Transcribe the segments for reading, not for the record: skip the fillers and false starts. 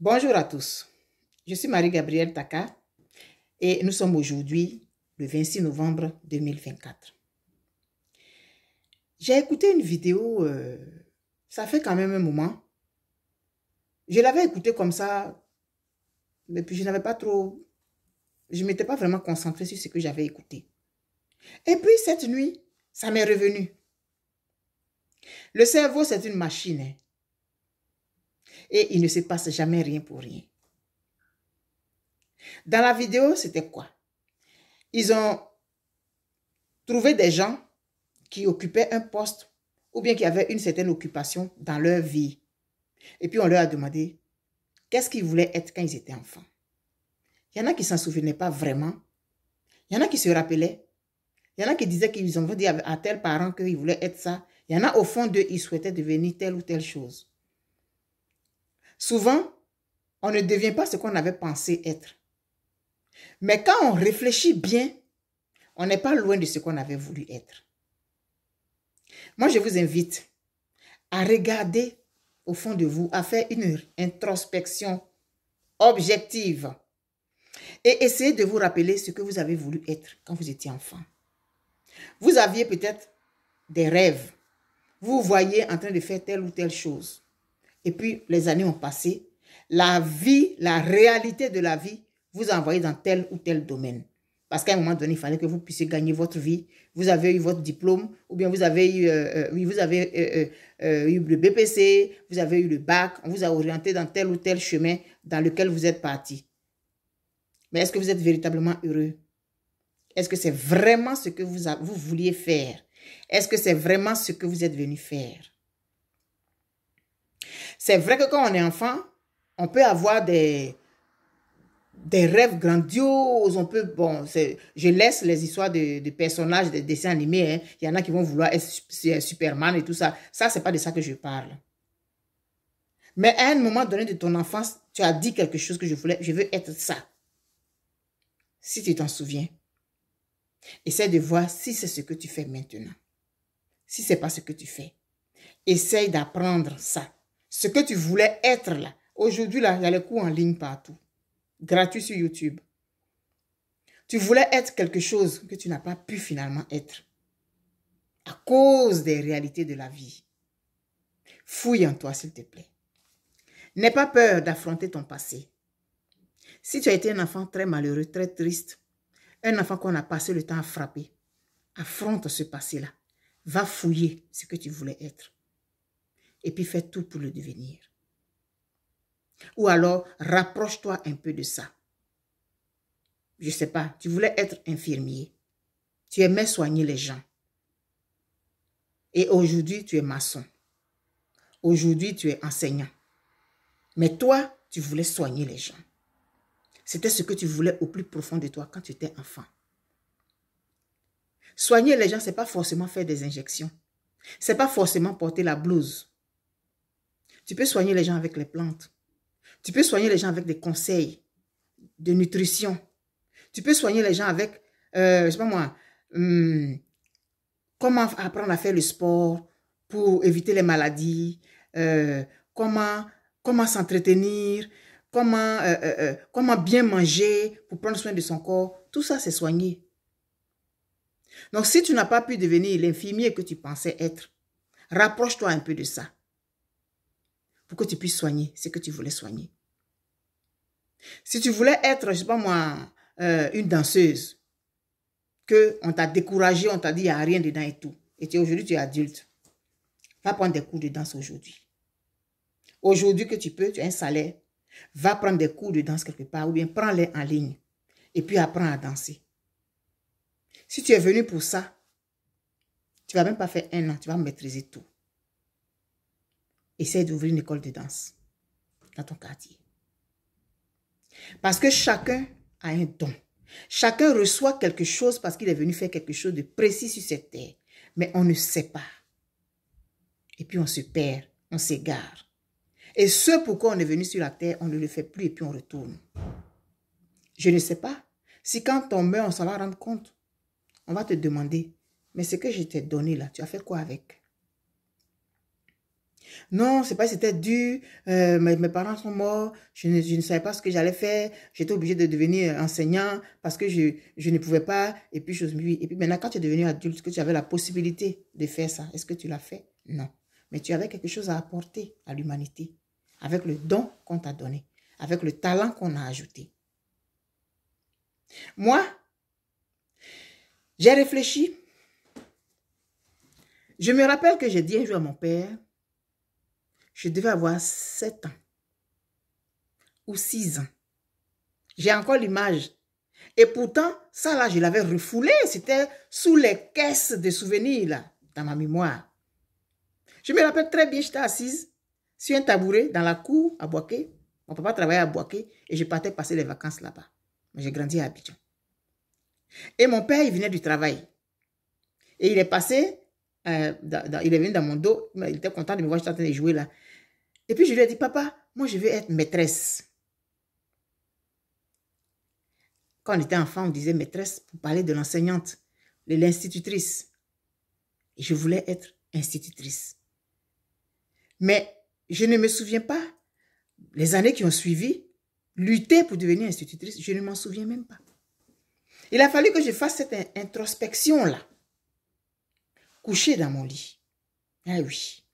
Bonjour à tous, je suis Marie-Gabrielle Taka et nous sommes aujourd'hui le 26 novembre 2024. J'ai écouté une vidéo, ça fait quand même un moment. Je l'avais écoutée comme ça, mais puis je n'avais pas trop, je ne m'étais pas vraiment concentrée sur ce que j'avais écouté. Et puis cette nuit, ça m'est revenu. Le cerveau, c'est une machine, hein, et il ne se passe jamais rien pour rien. Dans la vidéo, c'était quoi? Ils ont trouvé des gens qui occupaient un poste ou bien qui avaient une certaine occupation dans leur vie. Et puis on leur a demandé qu'est-ce qu'ils voulaient être quand ils étaient enfants. Il y en a qui ne s'en souvenaient pas vraiment. Il y en a qui se rappelaient. Il y en a qui disaient qu'ils ont dit à tel parent qu'ils voulaient être ça. Il y en a au fond d'eux, ils souhaitaient devenir telle ou telle chose. Souvent, on ne devient pas ce qu'on avait pensé être. Mais quand on réfléchit bien, on n'est pas loin de ce qu'on avait voulu être. Moi, je vous invite à regarder au fond de vous, à faire une introspection objective et essayer de vous rappeler ce que vous avez voulu être quand vous étiez enfant. Vous aviez peut-être des rêves. Vous voyez en train de faire telle ou telle chose. Et puis, les années ont passé. La vie, la réalité de la vie vous a envoyé dans tel ou tel domaine. Parce qu'à un moment donné, il fallait que vous puissiez gagner votre vie. Vous avez eu votre diplôme, ou bien vous avez eu, eu le BPC, vous avez eu le bac, on vous a orienté dans tel ou tel chemin dans lequel vous êtes parti. Mais est-ce que vous êtes véritablement heureux? Est-ce que c'est vraiment ce que vous vouliez faire? Est-ce que c'est vraiment ce que vous êtes venu faire? C'est vrai que quand on est enfant, on peut avoir des rêves grandioses, on peut, bon, je laisse les histoires de personnages, des dessins animés, hein. Il y en a qui vont vouloir être Superman et tout ça. Ça, c'est pas de ça que je parle. Mais à un moment donné de ton enfance, tu as dit quelque chose que je veux être ça. Si tu t'en souviens, essaie de voir si c'est ce que tu fais maintenant. Si c'est pas ce que tu fais, essaie d'apprendre ça. Ce que tu voulais être là. Aujourd'hui, là, il y a les cours en ligne partout. Gratuit sur YouTube. Tu voulais être quelque chose que tu n'as pas pu finalement être. À cause des réalités de la vie. Fouille en toi, s'il te plaît. N'aie pas peur d'affronter ton passé. Si tu as été un enfant très malheureux, très triste, un enfant qu'on a passé le temps à frapper, affronte ce passé-là. Va fouiller ce que tu voulais être. Et puis fais tout pour le devenir. Ou alors, rapproche-toi un peu de ça. Je ne sais pas, tu voulais être infirmier. Tu aimais soigner les gens. Et aujourd'hui, tu es maçon. Aujourd'hui, tu es enseignant. Mais toi, tu voulais soigner les gens. C'était ce que tu voulais au plus profond de toi quand tu étais enfant. Soigner les gens, ce n'est pas forcément faire des injections. Ce n'est pas forcément porter la blouse. Tu peux soigner les gens avec les plantes. Tu peux soigner les gens avec des conseils de nutrition. Tu peux soigner les gens avec, je sais pas moi, comment apprendre à faire le sport pour éviter les maladies, comment s'entretenir, comment bien manger pour prendre soin de son corps. Tout ça, c'est soigner. Donc, si tu n'as pas pu devenir l'infirmier que tu pensais être, rapproche-toi un peu de ça pour que tu puisses soigner ce que tu voulais soigner. Si tu voulais être, je sais pas moi, une danseuse, qu'on t'a découragé, on t'a dit il n'y a rien dedans et tout, et aujourd'hui tu es adulte, va prendre des cours de danse aujourd'hui. Aujourd'hui que tu peux, tu as un salaire, va prendre des cours de danse quelque part ou bien prends-les en ligne et puis apprends à danser. Si tu es venu pour ça, tu ne vas même pas faire 1 an, tu vas maîtriser tout. Essaye d'ouvrir une école de danse dans ton quartier. Parce que chacun a un don. Chacun reçoit quelque chose parce qu'il est venu faire quelque chose de précis sur cette terre. Mais on ne sait pas. Et puis on se perd, on s'égare. Et ce pourquoi on est venu sur la terre, on ne le fait plus et puis on retourne. Je ne sais pas si quand on meurt, on s'en va rendre compte. On va te demander, mais ce que je t'ai donné là, tu as fait quoi avec? Non, c'est pas que c'était dur. Mes parents sont morts. Je ne savais pas ce que j'allais faire. J'étais obligée de devenir enseignant parce que je ne pouvais pas. Et puis, et puis maintenant, quand tu es devenu adulte, que tu avais la possibilité de faire ça, est-ce que tu l'as fait? Non. Mais tu avais quelque chose à apporter à l'humanité avec le don qu'on t'a donné, avec le talent qu'on a ajouté. Moi, j'ai réfléchi. Je me rappelle que j'ai dit un jour à mon père, je devais avoir 7 ans ou 6 ans. J'ai encore l'image. Et pourtant, ça là, je l'avais refoulé. C'était sous les caisses de souvenirs là, dans ma mémoire. Je me rappelle très bien, j'étais assise sur un tabouret dans la cour à Boaké. Mon papa travaillait à Boaké et je partais passer les vacances là-bas. J'ai grandi à Abidjan. Et mon père, il venait du travail. Et il est passé, il est venu dans mon dos. Il était content de me voir, j'étais en train de jouer là. Et puis je lui ai dit, papa, moi je veux être maîtresse. Quand on était enfant, on disait maîtresse pour parler de l'enseignante, de l'institutrice. Et je voulais être institutrice. Mais je ne me souviens pas, les années qui ont suivi, lutter pour devenir institutrice, je ne m'en souviens même pas. Il a fallu que je fasse cette introspection-là, couchée dans mon lit. Ah oui,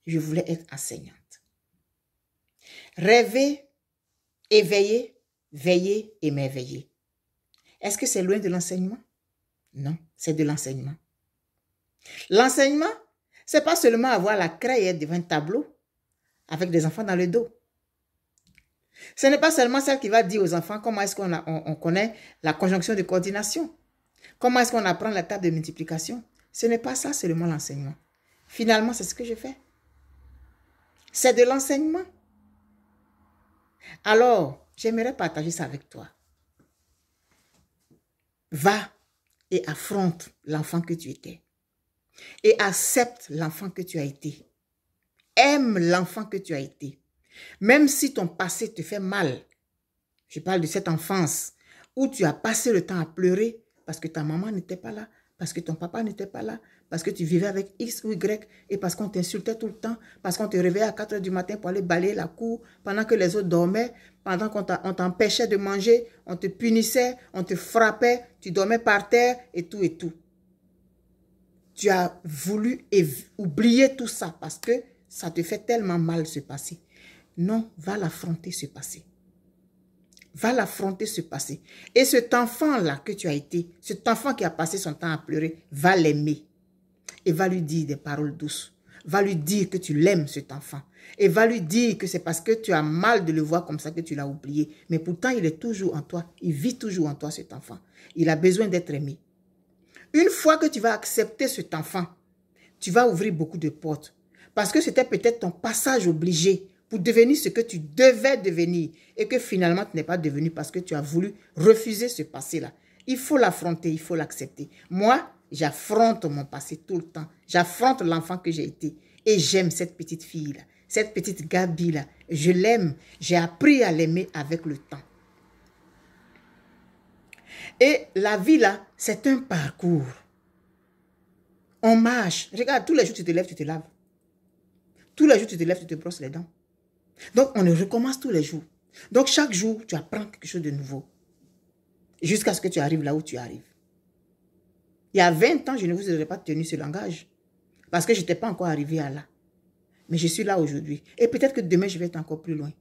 je voulais être enseignante. Rêver, éveiller, veiller et m'éveiller. Est-ce que c'est loin de l'enseignement? Non, c'est de l'enseignement. L'enseignement, c'est pas seulement avoir la craie devant un tableau avec des enfants dans le dos. Ce n'est pas seulement celle qui va dire aux enfants comment est-ce qu'on connaît la conjonction de coordination. Comment est-ce qu'on apprend la table de multiplication. Ce n'est pas ça seulement l'enseignement. Finalement, c'est ce que je fais. C'est de l'enseignement. Alors, j'aimerais partager ça avec toi. Va et affronte l'enfant que tu étais. Et accepte l'enfant que tu as été. Aime l'enfant que tu as été. Même si ton passé te fait mal. Je parle de cette enfance où tu as passé le temps à pleurer parce que ta maman n'était pas là, parce que ton papa n'était pas là, parce que tu vivais avec X ou Y et parce qu'on t'insultait tout le temps, parce qu'on te réveillait à 4 h du matin pour aller balayer la cour pendant que les autres dormaient, pendant qu'on t'empêchait de manger, on te punissait, on te frappait, tu dormais par terre et tout et tout. Tu as voulu oublier tout ça parce que ça te fait tellement mal ce passé. Non, va l'affronter ce passé. Va l'affronter ce passé. Et cet enfant-là que tu as été, cet enfant qui a passé son temps à pleurer, va l'aimer. Et va lui dire des paroles douces. Va lui dire que tu l'aimes, cet enfant. Et va lui dire que c'est parce que tu as mal de le voir comme ça que tu l'as oublié. Mais pourtant, il est toujours en toi. Il vit toujours en toi, cet enfant. Il a besoin d'être aimé. Une fois que tu vas accepter cet enfant, tu vas ouvrir beaucoup de portes. Parce que c'était peut-être ton passage obligé pour devenir ce que tu devais devenir et que finalement tu n'es pas devenu parce que tu as voulu refuser ce passé-là. Il faut l'affronter, il faut l'accepter. Moi, j'affronte mon passé tout le temps. J'affronte l'enfant que j'ai été et j'aime cette petite fille-là, cette petite Gabi-là. Je l'aime, j'ai appris à l'aimer avec le temps. Et la vie là, c'est un parcours. On marche. Regarde, tous les jours tu te lèves, tu te laves. Tous les jours tu te lèves, tu te brosses les dents. Donc, on recommence tous les jours. Donc, chaque jour, tu apprends quelque chose de nouveau. Jusqu'à ce que tu arrives là où tu arrives. Il y a 20 ans, je ne vous aurais pas tenu ce langage. Parce que je n'étais pas encore arrivé à là. Mais je suis là aujourd'hui. Et peut-être que demain, je vais être encore plus loin.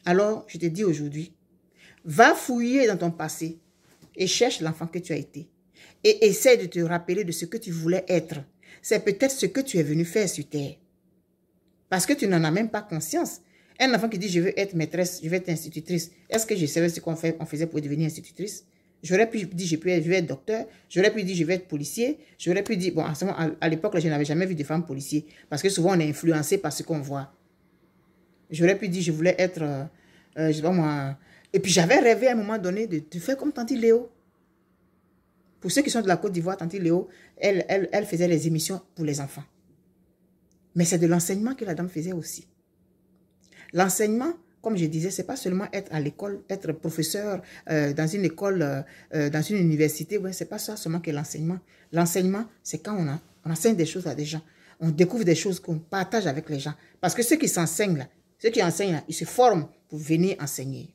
Alors, je te dis aujourd'hui, va fouiller dans ton passé et cherche l'enfant que tu as été. Et essaie de te rappeler de ce que tu voulais être. C'est peut-être ce que tu es venu faire sur terre. Parce que tu n'en as même pas conscience. Un enfant qui dit « je veux être maîtresse, je veux être institutrice », est-ce que je savais ce qu'on faisait pour devenir institutrice? J'aurais pu dire « je veux être docteur », j'aurais pu dire « je veux être policier », j'aurais pu dire... Bon, à l'époque, je n'avais jamais vu de femmes policiers. Parce que souvent, on est influencé par ce qu'on voit. J'aurais pu dire « je voulais être... je sais pas moi... » Et puis, j'avais rêvé à un moment donné de faire comme Tante Léo. Pour ceux qui sont de la Côte d'Ivoire, Tante Léo, elle faisait les émissions pour les enfants. Mais c'est de l'enseignement que la dame faisait aussi. L'enseignement, comme je disais, c'est pas seulement être à l'école, être professeur dans une école, dans une université. Ouais, c'est pas ça seulement que l'enseignement. L'enseignement, c'est quand on enseigne des choses à des gens. On découvre des choses qu'on partage avec les gens. Parce que ceux qui s'enseignent là, ceux qui enseignent là, ils se forment pour venir enseigner.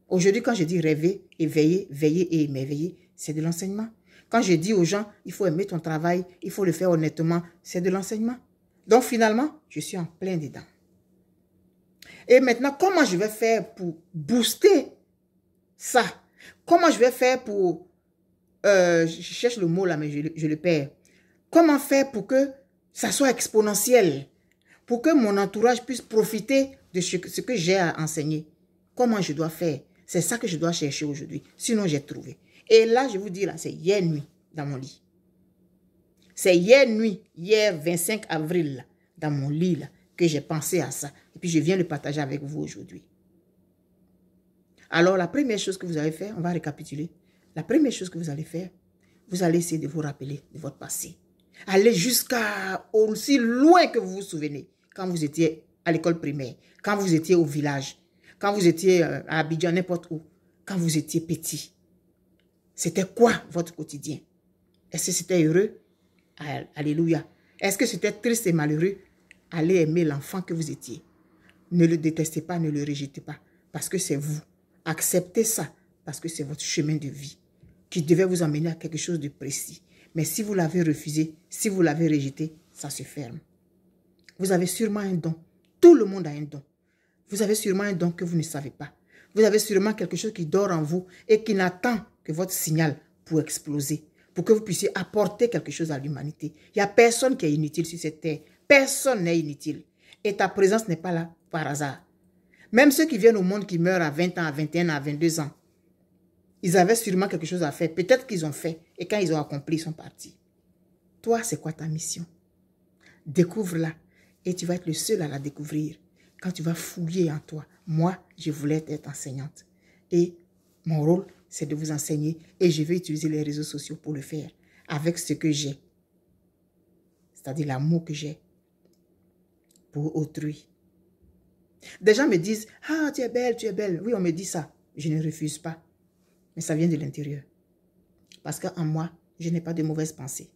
Aujourd'hui, quand je dis rêver, éveiller, veiller et émerveiller, c'est de l'enseignement. Quand je dis aux gens, il faut aimer ton travail, il faut le faire honnêtement, c'est de l'enseignement. Donc finalement, je suis en plein dedans. Et maintenant, comment je vais faire pour booster ça? Comment je vais faire pour... je cherche le mot là, mais je le perds. Comment faire pour que ça soit exponentiel? Pour que mon entourage puisse profiter de ce que j'ai à enseigner. Comment je dois faire? C'est ça que je dois chercher aujourd'hui. Sinon, j'ai trouvé. Et là, je vous dis, là, c'est hier nuit dans mon lit. C'est hier nuit, hier 25 avril, là, dans mon lit, là, que j'ai pensé à ça. Et puis, je viens le partager avec vous aujourd'hui. Alors, la première chose que vous allez faire, on va récapituler. La première chose que vous allez faire, vous allez essayer de vous rappeler de votre passé. Allez jusqu'à aussi loin que vous vous souvenez. Quand vous étiez à l'école primaire, quand vous étiez au village, quand vous étiez à Abidjan, n'importe où, quand vous étiez petit. C'était quoi votre quotidien? Est-ce que c'était heureux? Alléluia. Est-ce que c'était triste et malheureux? Allez aimer l'enfant que vous étiez. Ne le détestez pas, ne le rejetez pas, parce que c'est vous. Acceptez ça, parce que c'est votre chemin de vie qui devait vous emmener à quelque chose de précis. Mais si vous l'avez refusé, si vous l'avez rejeté, ça se ferme. Vous avez sûrement un don. Tout le monde a un don. Vous avez sûrement un don que vous ne savez pas. Vous avez sûrement quelque chose qui dort en vous et qui n'attend que votre signal pour exploser, pour que vous puissiez apporter quelque chose à l'humanité. Il n'y a personne qui est inutile sur cette terre. Personne n'est inutile. Et ta présence n'est pas là par hasard. Même ceux qui viennent au monde qui meurent à 20 ans, à 21 ans, à 22 ans, ils avaient sûrement quelque chose à faire. Peut-être qu'ils ont fait. Et quand ils ont accompli, ils sont partis. Toi, c'est quoi ta mission? Découvre-la. Et tu vas être le seul à la découvrir. Quand tu vas fouiller en toi. Moi, je voulais être enseignante. Et mon rôle, c'est de vous enseigner. Et je vais utiliser les réseaux sociaux pour le faire. Avec ce que j'ai. C'est-à-dire l'amour que j'ai pour autrui. Des gens me disent, ah, tu es belle, tu es belle. Oui, on me dit ça. Je ne refuse pas. Mais ça vient de l'intérieur. Parce qu'en moi, je n'ai pas de mauvaises pensées.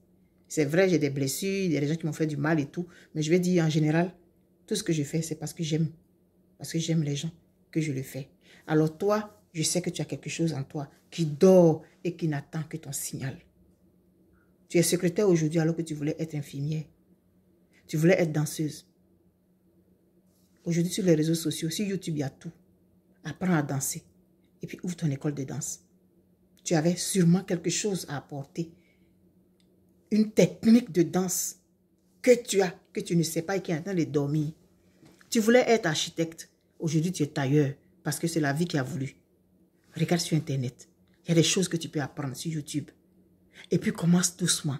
C'est vrai, j'ai des blessures, il y a des gens qui m'ont fait du mal et tout. Mais je vais dire en général, tout ce que je fais, c'est parce que j'aime. Parce que j'aime les gens que je le fais. Alors toi, je sais que tu as quelque chose en toi qui dort et qui n'attend que ton signal. Tu es secrétaire aujourd'hui alors que tu voulais être infirmière. Tu voulais être danseuse. Aujourd'hui, sur les réseaux sociaux, sur YouTube, il y a tout. Apprends à danser. Et puis, ouvre ton école de danse. Tu avais sûrement quelque chose à apporter. Une technique de danse que tu as, que tu ne sais pas et qui est en train de dormir. Tu voulais être architecte. Aujourd'hui, tu es tailleur parce que c'est la vie qui a voulu. Regarde sur Internet. Il y a des choses que tu peux apprendre sur YouTube. Et puis, commence doucement.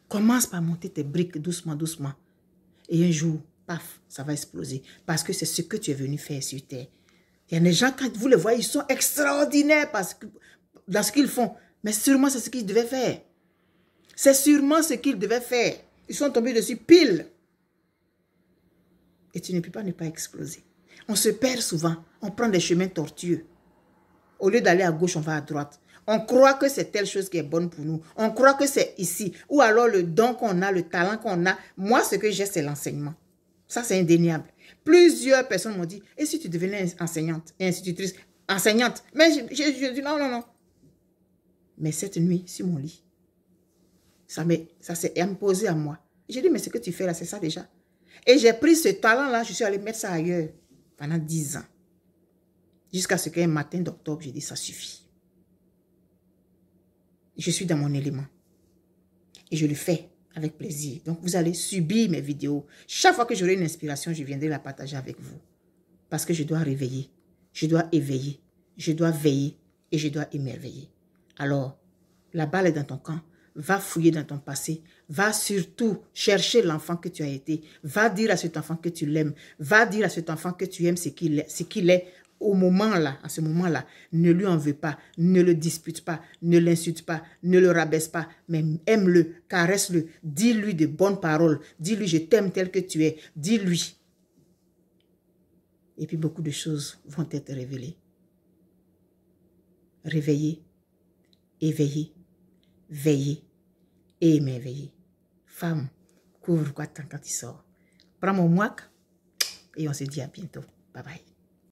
Commence par monter tes briques doucement, doucement. Et un jour, paf, ça va exploser. Parce que c'est ce que tu es venu faire sur Terre. Il y a des gens, quand vous les voyez, ils sont extraordinaires parce que, dans ce qu'ils font. Mais sûrement, c'est ce qu'ils devaient faire. C'est sûrement ce qu'ils devaient faire. Ils sont tombés dessus pile. Et tu ne peux pas ne pas exploser. On se perd souvent. On prend des chemins tortueux. Au lieu d'aller à gauche, on va à droite. On croit que c'est telle chose qui est bonne pour nous. On croit que c'est ici. Ou alors le don qu'on a, le talent qu'on a. Moi, ce que j'ai, c'est l'enseignement. Ça, c'est indéniable. Plusieurs personnes m'ont dit, et si tu devenais enseignante et institutrice, enseignante? Mais je dis non, non, non. Mais cette nuit, sur mon lit, ça s'est imposé à moi. J'ai dit, mais ce que tu fais là, c'est ça déjà. Et j'ai pris ce talent-là, je suis allée mettre ça ailleurs pendant 10 ans. Jusqu'à ce qu'un matin d'octobre, j'ai dit, ça suffit. Je suis dans mon élément. Et je le fais avec plaisir. Donc, vous allez subir mes vidéos. Chaque fois que j'aurai une inspiration, je viendrai la partager avec vous. Parce que je dois réveiller. Je dois éveiller. Je dois veiller. Et je dois émerveiller. Alors, la balle est dans ton camp. Va fouiller dans ton passé. Va surtout chercher l'enfant que tu as été. Va dire à cet enfant que tu l'aimes. Va dire à cet enfant que tu aimes ce qu'il est. Au moment-là, à ce moment-là, ne lui en veux pas, ne le dispute pas, ne l'insulte pas, ne le rabaisse pas, mais aime-le, caresse-le, dis-lui de bonnes paroles, dis-lui je t'aime tel que tu es, dis-lui. Et puis beaucoup de choses vont être révélées. Réveillez, éveillez, veillez et émerveillez. Femme, Couvre-toi quand il sort. Prends mon mouac et on se dit à bientôt. Bye bye.